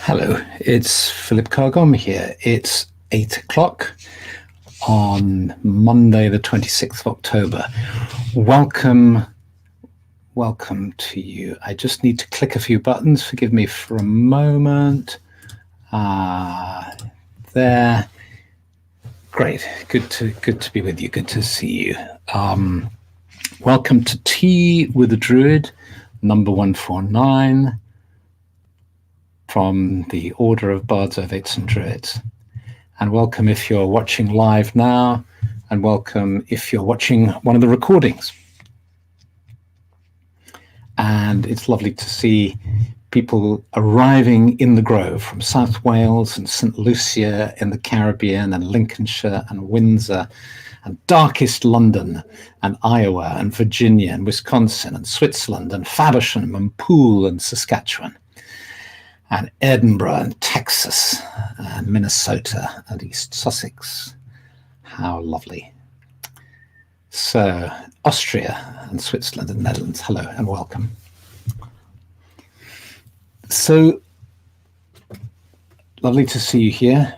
Hello, it's Philip Carr-Gomm here. It's 8 o'clock on Monday, the 26th of October. Welcome to you. I just need to click a few buttons. Forgive me for a moment. There. Great. Good to be with you. Good to see you. Welcome to Tea with the Druid, number 149. From the Order of Bards, Ovates and Druids. And welcome if you're watching live now, and welcome if you're watching one of the recordings. And it's lovely to see people arriving in the Grove from South Wales and St. Lucia in the Caribbean and Lincolnshire and Windsor and darkest London and Iowa and Virginia and Wisconsin and Switzerland and Faversham and Poole and Saskatchewan. And Edinburgh and Texas and Minnesota and East Sussex. How lovely. So Austria and Switzerland and Netherlands, hello and welcome. So lovely to see you here.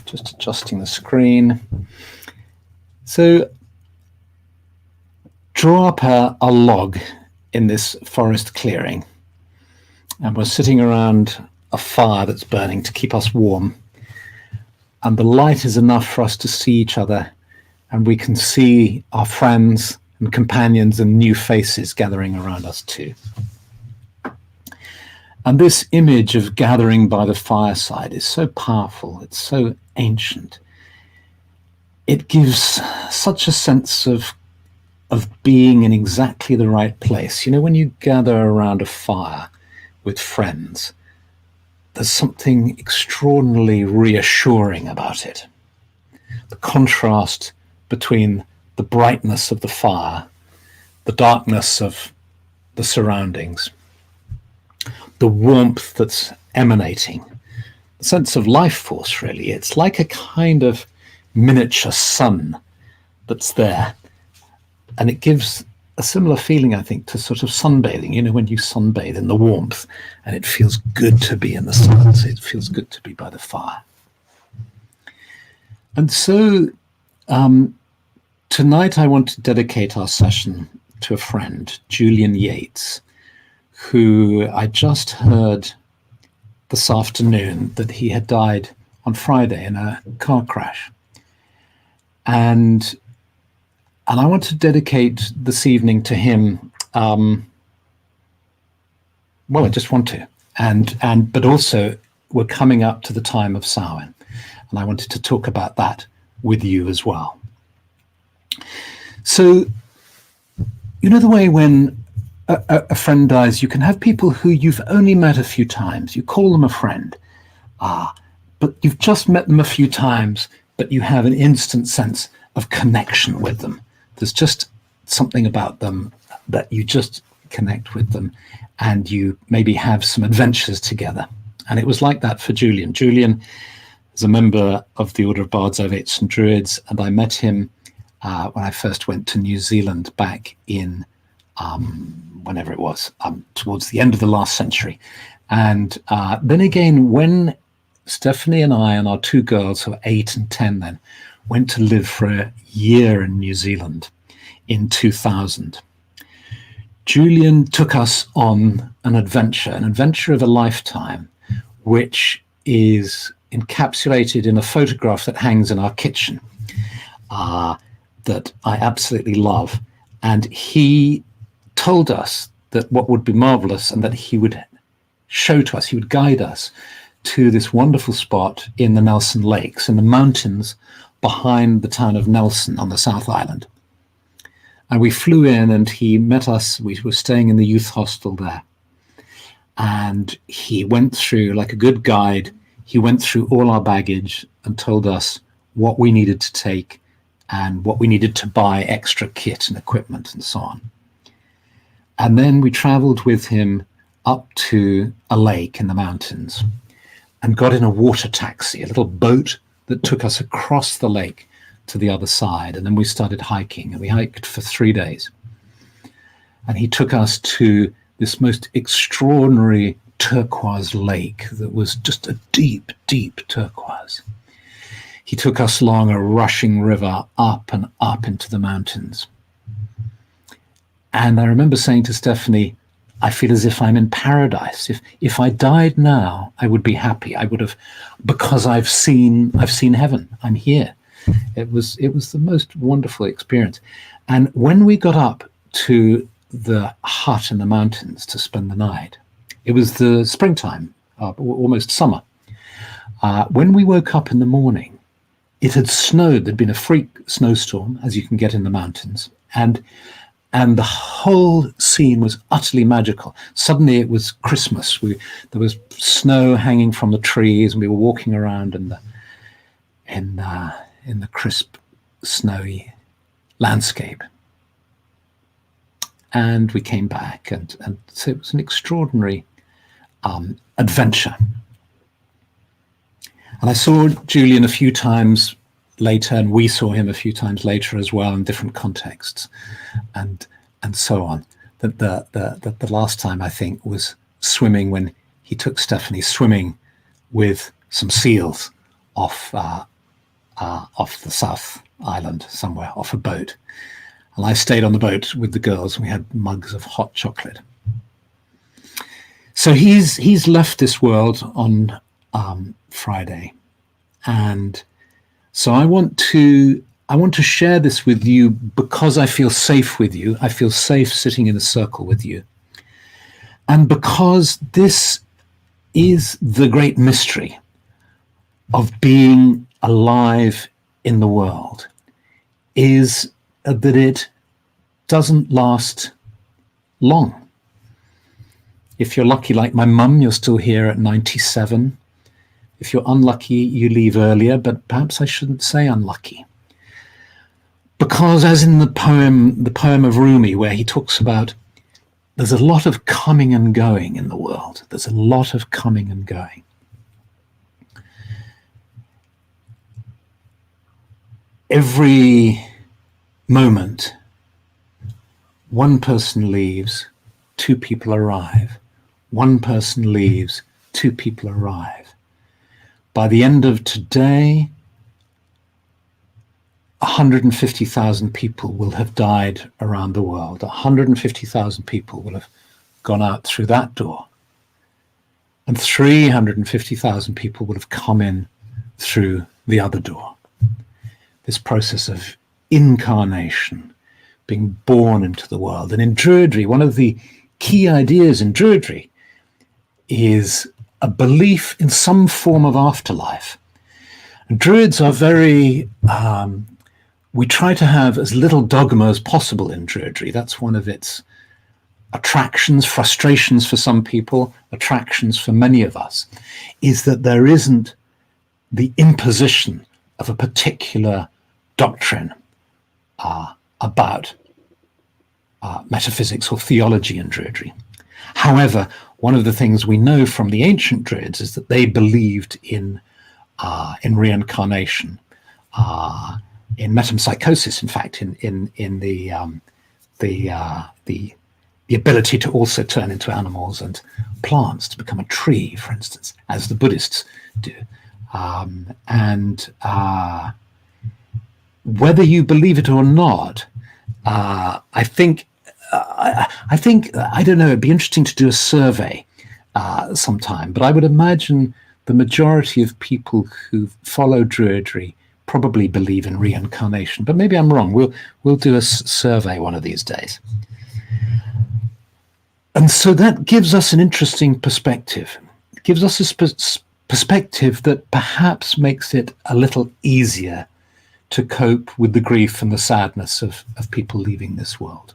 Just adjusting the screen. So draw up a log in this forest clearing. And we're sitting around a fire that's burning to keep us warm. And the light is enough for us to see each other. And we can see our friends and companions and new faces gathering around us too. And this image of gathering by the fireside is so powerful. It's so ancient. It gives such a sense of being in exactly the right place. You know, when you gather around a fire with friends, there's something extraordinarily reassuring about it. The contrast between the brightness of the fire, the darkness of the surroundings, the warmth that's emanating, the sense of life force, really. It's like a kind of miniature sun that's there. And it gives a similar feeling, I think, to sort of sunbathing. You know, when you sunbathe in the warmth, and it feels good to be in the sun. So it feels good to be by the fire. And so tonight I want to dedicate our session to a friend, Julian Yates, who I just heard this afternoon that he had died on Friday in a car crash. And I want to dedicate this evening to him. Well, I just want to, but also we're coming up to the time of Samhain, and I wanted to talk about that with you as well. So, you know the way when a friend dies, you can have people who you've only met a few times. You call them a friend, but you've just met them a few times, but you have an instant sense of connection with them. There's just something about them that you just connect with them, and you maybe have some adventures together. And it was like that for Julian. Julian is a member of the Order of Bards, Ovates and Druids, and I met him when I first went to New Zealand back in whenever it was, towards the end of the last century. And then again, when Stephanie and I and our two girls, who were 8 and 10 then, went to live for a year in New Zealand in 2000. Julian took us on an adventure of a lifetime, which is encapsulated in a photograph that hangs in our kitchen that I absolutely love. And he told us that what would be marvelous, and that he would show to us, he would guide us to this wonderful spot in the Nelson Lakes, in the mountains behind the town of Nelson on the South Island. And we flew in, and he met us. We were staying in the youth hostel there. And he went through, like a good guide, he went through all our baggage and told us what we needed to take and what we needed to buy, extra kit and equipment and so on. And then we traveled with him up to a lake in the mountains and got in a water taxi, a little boat that took us across the lake to the other side. And then we started hiking, and we hiked for 3 days. And he took us to this most extraordinary turquoise lake that was just a deep, deep turquoise. He took us along a rushing river up and up into the mountains. And I remember saying to Stephanie, I feel as if I'm in paradise. If I died now, I would be happy. I would have, because I've seen heaven. I'm here. It was the most wonderful experience. And when we got up to the hut in the mountains to spend the night, it was the springtime, almost summer. When we woke up in the morning, it had snowed. There'd been a freak snowstorm, as you can get in the mountains, and the whole scene was utterly magical. Suddenly it was Christmas. There was snow hanging from the trees, and we were walking around in the crisp, snowy landscape. And we came back, and so it was an extraordinary adventure. And I saw Julian a few times later, and we saw him a few times later as well in different contexts, and so on. The last time, I think, was swimming, when he took Stephanie swimming with some seals off the South Island somewhere, off a boat. And I stayed on the boat with the girls, and we had mugs of hot chocolate. So he's left this world on Friday, and so I want to share this with you because I feel safe with you. I feel safe sitting in a circle with you, and because this is the great mystery of being alive in the world, is that it doesn't last long. If you're lucky, like my mum, you're still here at 97. If you're unlucky, you leave earlier, but perhaps I shouldn't say unlucky. Because as in the poem of Rumi, where he talks about there's a lot of coming and going in the world. There's a lot of coming and going. Every moment, one person leaves, two people arrive. One person leaves, two people arrive. By the end of today, 150,000 people will have died around the world. 150,000 people will have gone out through that door. And 350,000 people will have come in through the other door. This process of incarnation, being born into the world. And in Druidry, one of the key ideas in Druidry is a belief in some form of afterlife. And Druids are very, we try to have as little dogma as possible in Druidry. That's one of its attractions, frustrations for some people, attractions for many of us, is that there isn't the imposition of a particular doctrine about metaphysics or theology in Druidry. However, one of the things we know from the ancient Druids is that they believed in reincarnation, in metempsychosis, in fact, in the ability to also turn into animals and plants, to become a tree, for instance, as the Buddhists do. Whether you believe it or not, I think, I don't know, it'd be interesting to do a survey sometime, but I would imagine the majority of people who follow Druidry probably believe in reincarnation, but maybe I'm wrong. We'll do a survey one of these days. And so that gives us an interesting perspective. It gives us a perspective that perhaps makes it a little easier to cope with the grief and the sadness of people leaving this world.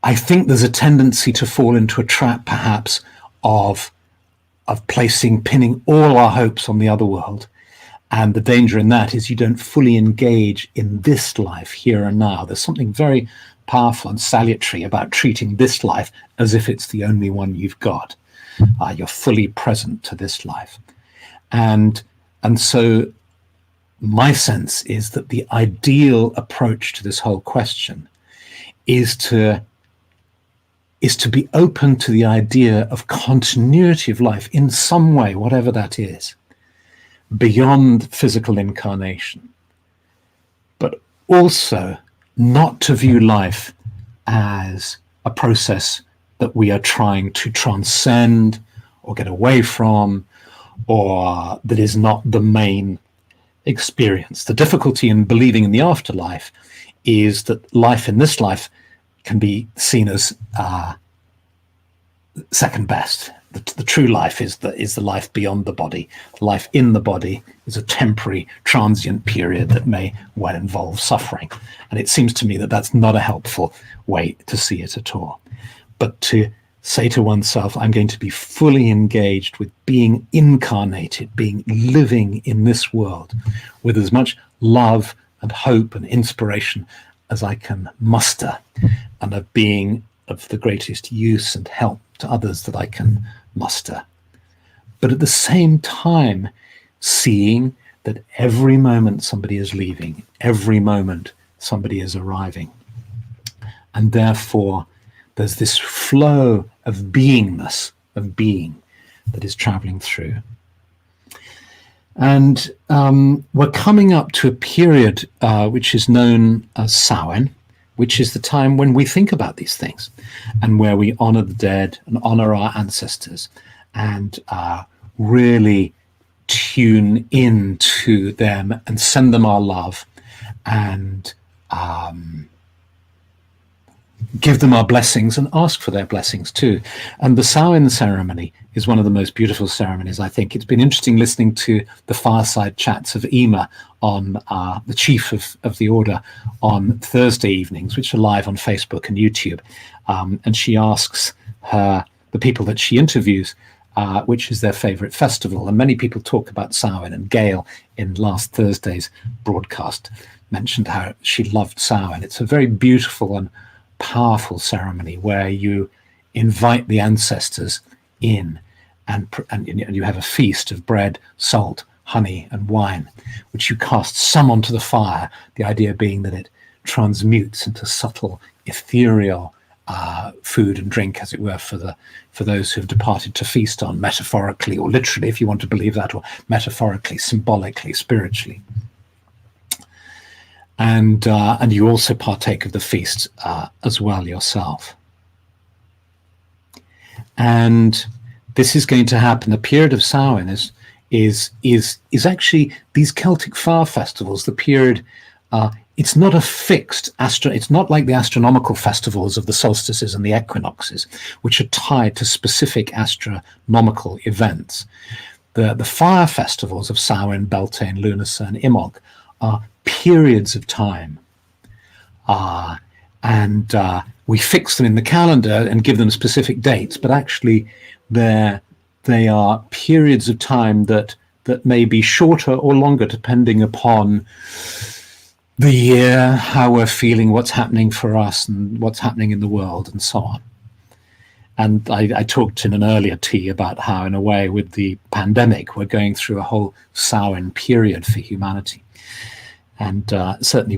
I think there's a tendency to fall into a trap, perhaps, of pinning all our hopes on the other world. And the danger in that is you don't fully engage in this life here and now. There's something very powerful and salutary about treating this life as if it's the only one you've got. You're fully present to this life. And so my sense is that the ideal approach to this whole question is to be open to the idea of continuity of life in some way, whatever that is, beyond physical incarnation, but also not to view life as a process that we are trying to transcend or get away from, or that is not the main experience. The difficulty in believing in the afterlife is that life in this life can be seen as second best. The true life is the life beyond the body. Life in the body is a temporary, transient period that may well involve suffering. And it seems to me that that's not a helpful way to see it at all. But to say to oneself, I'm going to be fully engaged with being incarnated, being living in this world with as much love and hope and inspiration as I can muster, and of being of the greatest use and help to others that I can muster. But at the same time, seeing that every moment somebody is leaving, every moment somebody is arriving. And therefore, there's this flow of beingness, of being, that is traveling through. And we're coming up to a period which is known as Samhain, which is the time when we think about these things and where we honor the dead and honor our ancestors and really tune in to them and send them our love and give them our blessings and ask for their blessings too. And the Samhain ceremony is one of the most beautiful ceremonies, I think. It's been interesting listening to the fireside chats of Ema on the chief of the order on Thursday evenings, which are live on Facebook and YouTube. And she asks the people that she interviews, which is their favorite festival. And many people talk about Samhain, and Gail in last Thursday's broadcast mentioned how she loved Samhain. It's a very beautiful and powerful ceremony where you invite the ancestors in, and you have a feast of bread, salt, honey, and wine, which you cast some onto the fire, the idea being that it transmutes into subtle, ethereal food and drink, as it were, for those who have departed to feast on, metaphorically or literally, if you want to believe that, or metaphorically, symbolically, spiritually. And you also partake of the feast as well yourself. And this is going to happen. The period of Samhain is actually these Celtic fire festivals. The period, it's not a fixed it's not like the astronomical festivals of the solstices and the equinoxes, which are tied to specific astronomical events. The fire festivals of Samhain, Beltane, Lughnasadh, and Imbolc are periods of time, and we fix them in the calendar and give them specific dates, but actually they are periods of time that may be shorter or longer depending upon the year, how we're feeling, what's happening for us and what's happening in the world, and so on. And I talked in an earlier tea about how, in a way, with the pandemic, we're going through a whole Samhain period for humanity. And certainly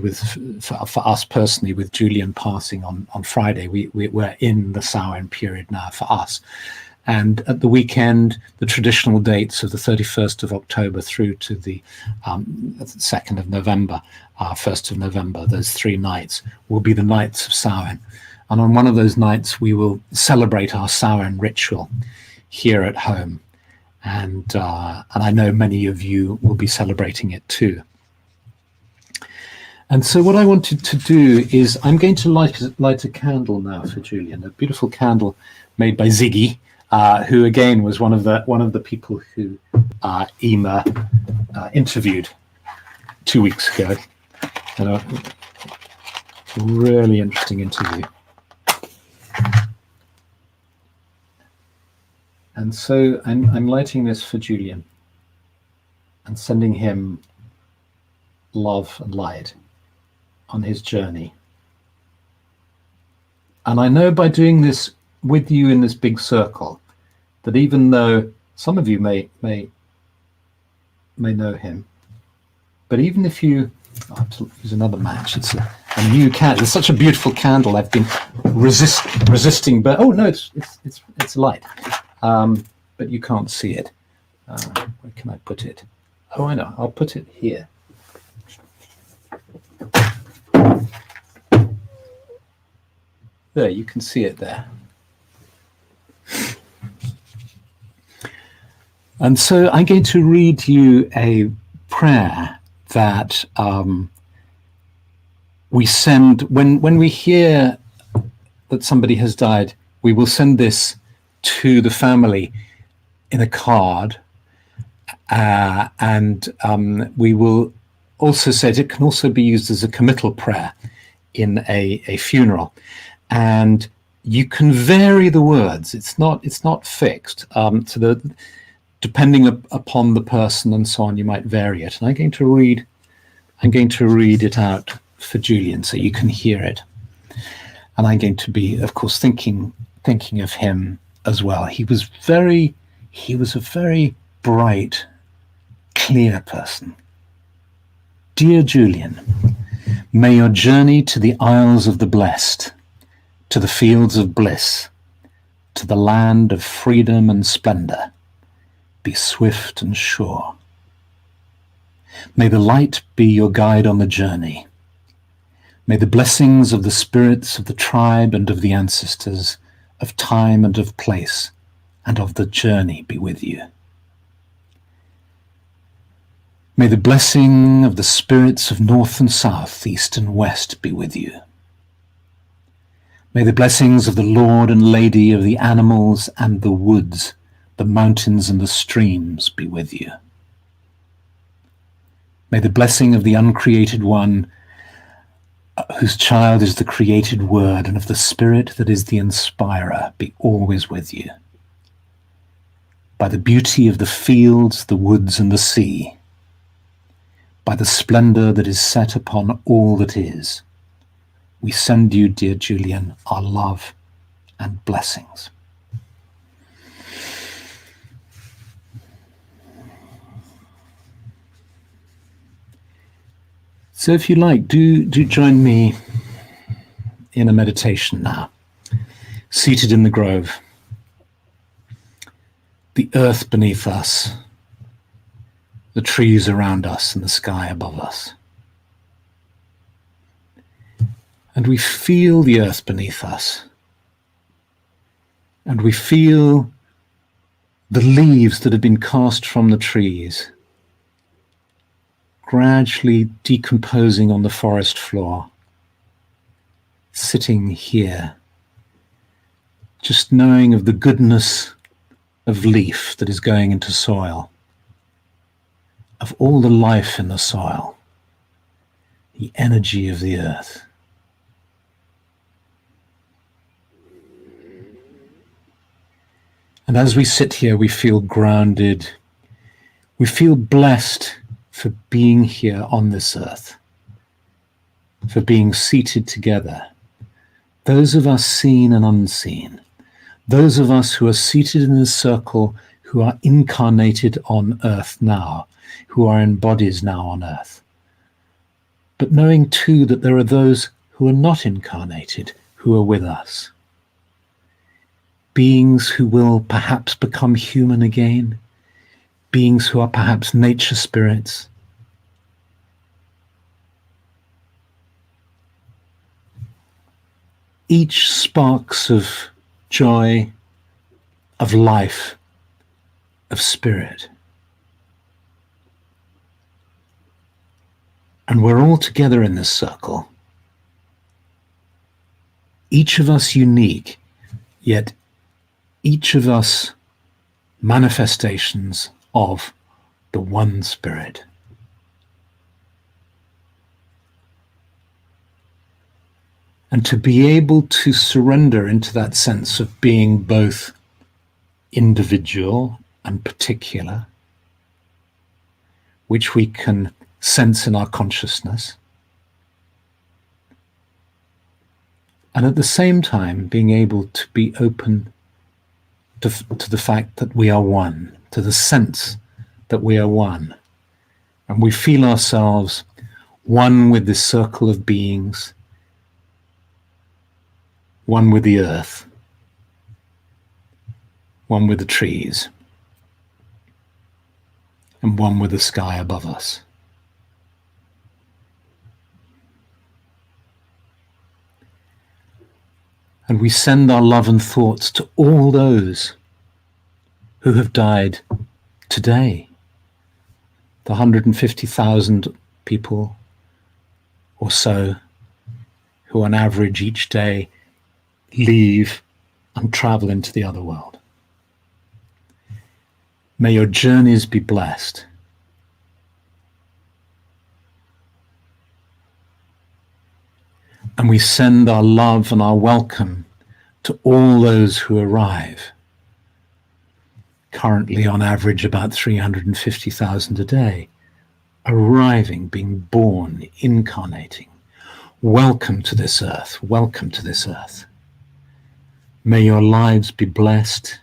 for us personally, with Julian passing on Friday, we're in the Samhain period now for us. And at the weekend, the traditional dates of the 31st of October through to the 2nd of November, 1st of November, those 3 nights will be the nights of Samhain. And on one of those nights, we will celebrate our Samhain ritual here at home. And I know many of you will be celebrating it too. And so what I wanted to do is I'm going to light a candle now for Julian, a beautiful candle made by Ziggy, who again was one of the people who Ema interviewed 2 weeks ago. And a really interesting interview. And so I'm lighting this for Julian and sending him love and light on his journey. And I know by doing this with you in this big circle that even though some of you may know him, but even if you, I have to use another match, it's a a new candle. It's such a beautiful candle. I've been resisting, but oh no, it's light, but you can't see it. Where can I put it? Oh, I know. I'll put it here. There, you can see it there. And so I'm going to read you a prayer that we send when we hear that somebody has died. We will send this to the family in a card, and we will also say it can also be used as a committal prayer in a funeral, and you can vary the words. It's not fixed. Depending upon the person and so on, you might vary it. And I'm going to read it out for Julian so you can hear it. And I'm going to be, of course, thinking of him as well. He was a very bright, clear person. Dear Julian, may your journey to the Isles of the Blessed, to the fields of bliss, to the land of freedom and splendor, be swift and sure. May the light be your guide on the journey. May the blessings of the spirits of the tribe and of the ancestors, of time and of place, and of the journey be with you. May the blessing of the spirits of north and south, east and west be with you. May the blessings of the Lord and Lady of the animals and the woods, the mountains and the streams be with you. May the blessing of the uncreated one, whose child is the created word, and of the spirit that is the inspirer, be always with you. By the beauty of the fields, the woods and the sea, by the splendor that is set upon all that is, we send you, dear Julian, our love and blessings. So if you like, do join me in a meditation now, seated in the grove, the earth beneath us, the trees around us and the sky above us. And we feel the earth beneath us, and we feel the leaves that have been cast from the trees gradually decomposing on the forest floor, sitting here, just knowing of the goodness of leaf that is going into soil, of all the life in the soil, the energy of the earth. And as we sit here, we feel grounded, we feel blessed for being here on this earth, for being seated together, those of us seen and unseen, those of us who are seated in this circle, who are incarnated on earth now, who are in bodies now on earth, but knowing too that there are those who are not incarnated, who are with us, beings who will perhaps become human again, beings who are perhaps nature spirits. Each sparks of joy, of life, of spirit. And we're all together in this circle, each of us unique, yet each of us manifestations of the one Spirit. And to be able to surrender into that sense of being both individual and particular, which we can sense in our consciousness, and at the same time being able to be open to the fact that we are one, to the sense that we are one, and we feel ourselves one with this circle of beings, one with the earth, one with the trees, and one with the sky above us. And we send our love and thoughts to all those who have died today. The 150,000 people or so who on average each day leave and travel into the other world. May your journeys be blessed. And we send our love and our welcome to all those who arrive. Currently, on average, about 350,000 a day, arriving, being born, incarnating. Welcome to this earth. Welcome to this earth. May your lives be blessed.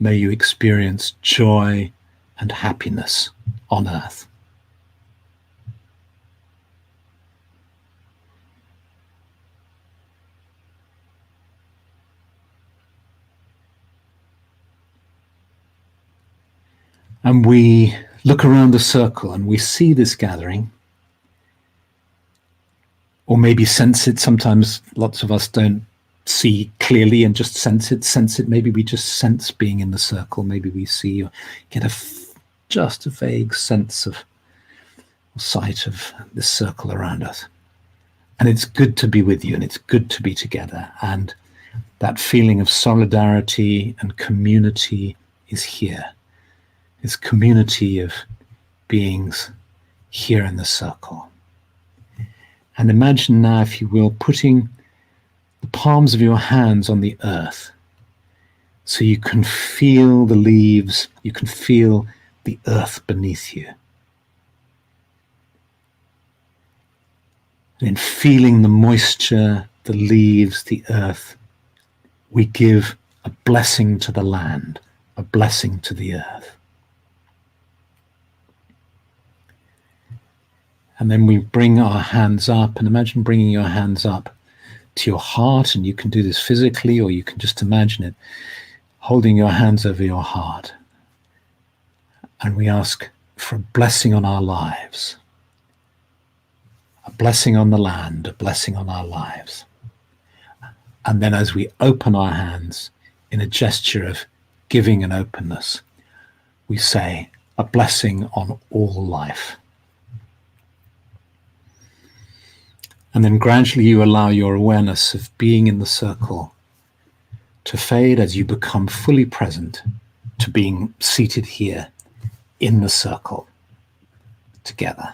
May you experience joy and happiness on earth. And we look around the circle and we see this gathering, or maybe sense it. Sometimes lots of us don't see clearly and just sense it. Maybe we just sense being in the circle. Maybe we see or get just a vague sense of sight of this circle around us. And it's good to be with you, and it's good to be together. And that feeling of solidarity and community is here. This community of beings here in the circle. And imagine now, if you will, putting the palms of your hands on the earth so you can feel the leaves, you can feel the earth beneath you. And in feeling the moisture, the leaves, the earth, we give a blessing to the land, a blessing to the earth. And then we bring our hands up, and imagine bringing your hands up to your heart, and you can do this physically, or you can just imagine it, holding your hands over your heart. And we ask for a blessing on our lives, a blessing on the land, a blessing on our lives. And then as we open our hands in a gesture of giving and openness, we say a blessing on all life. And then gradually you allow your awareness of being in the circle to fade as you become fully present to being seated here in the circle together.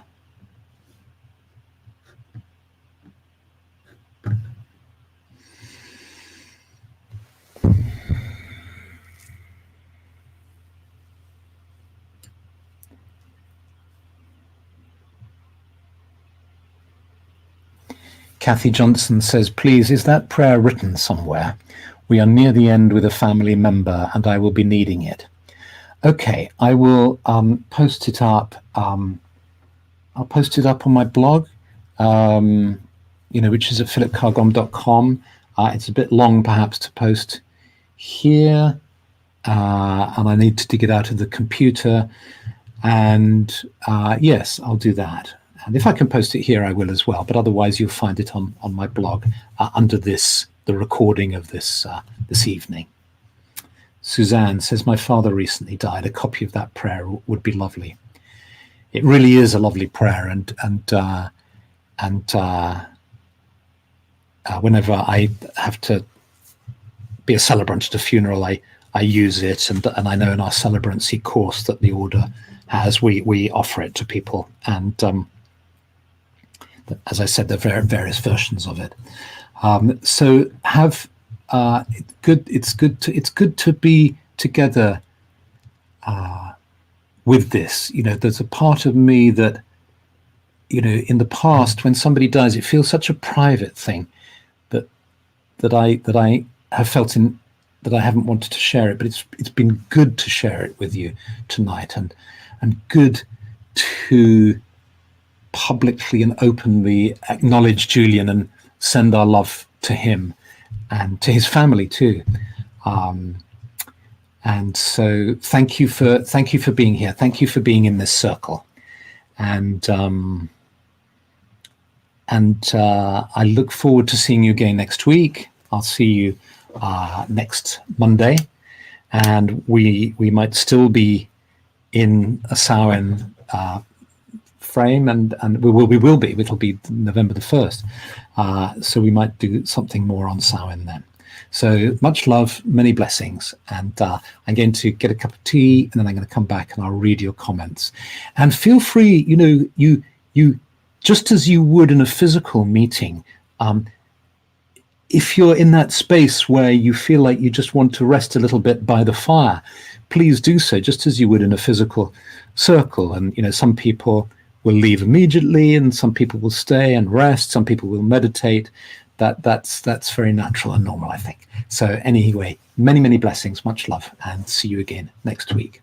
Kathy Johnson says, please, is that prayer written somewhere? We are near the end with a family member and I will be needing it. Okay, I will post it up. I'll post it up on my blog, which is at philipcargomm.com. It's a bit long perhaps to post here, and I need to dig it out of the computer. And yes, I'll do that. And if I can post it here, I will as well. But otherwise, you'll find it on my blog under the recording of this evening. Suzanne says, my father recently died. A copy of that prayer would be lovely. It really is a lovely prayer. And whenever I have to be a celebrant at a funeral, I use it. And I know in our celebrancy course that the order has, we offer it to people. And as I said, there are various versions of it. So it's good to be together with this. There's a part of me that, in the past when somebody dies, it feels such a private thing that I have felt that I haven't wanted to share it. But it's been good to share it with you tonight, and good to publicly and openly acknowledge Julian and send our love to him, and to his family too. And so thank you for being here. Thank you for being in this circle. And I look forward to seeing you again next week. I'll see you next Monday, and we might still be in a Samhain frame, and we will be. It'll be November the 1st. So we might do something more on Samhain then. So much love, many blessings, and I'm going to get a cup of tea, and then I'm going to come back and I'll read your comments. And feel free, you just as you would in a physical meeting, if you're in that space where you feel like you just want to rest a little bit by the fire, please do so, just as you would in a physical circle. And some people will leave immediately, and some people will stay and rest. Some people will meditate. That's very natural and normal, I think. So anyway, many blessings, much love, and see you again next week.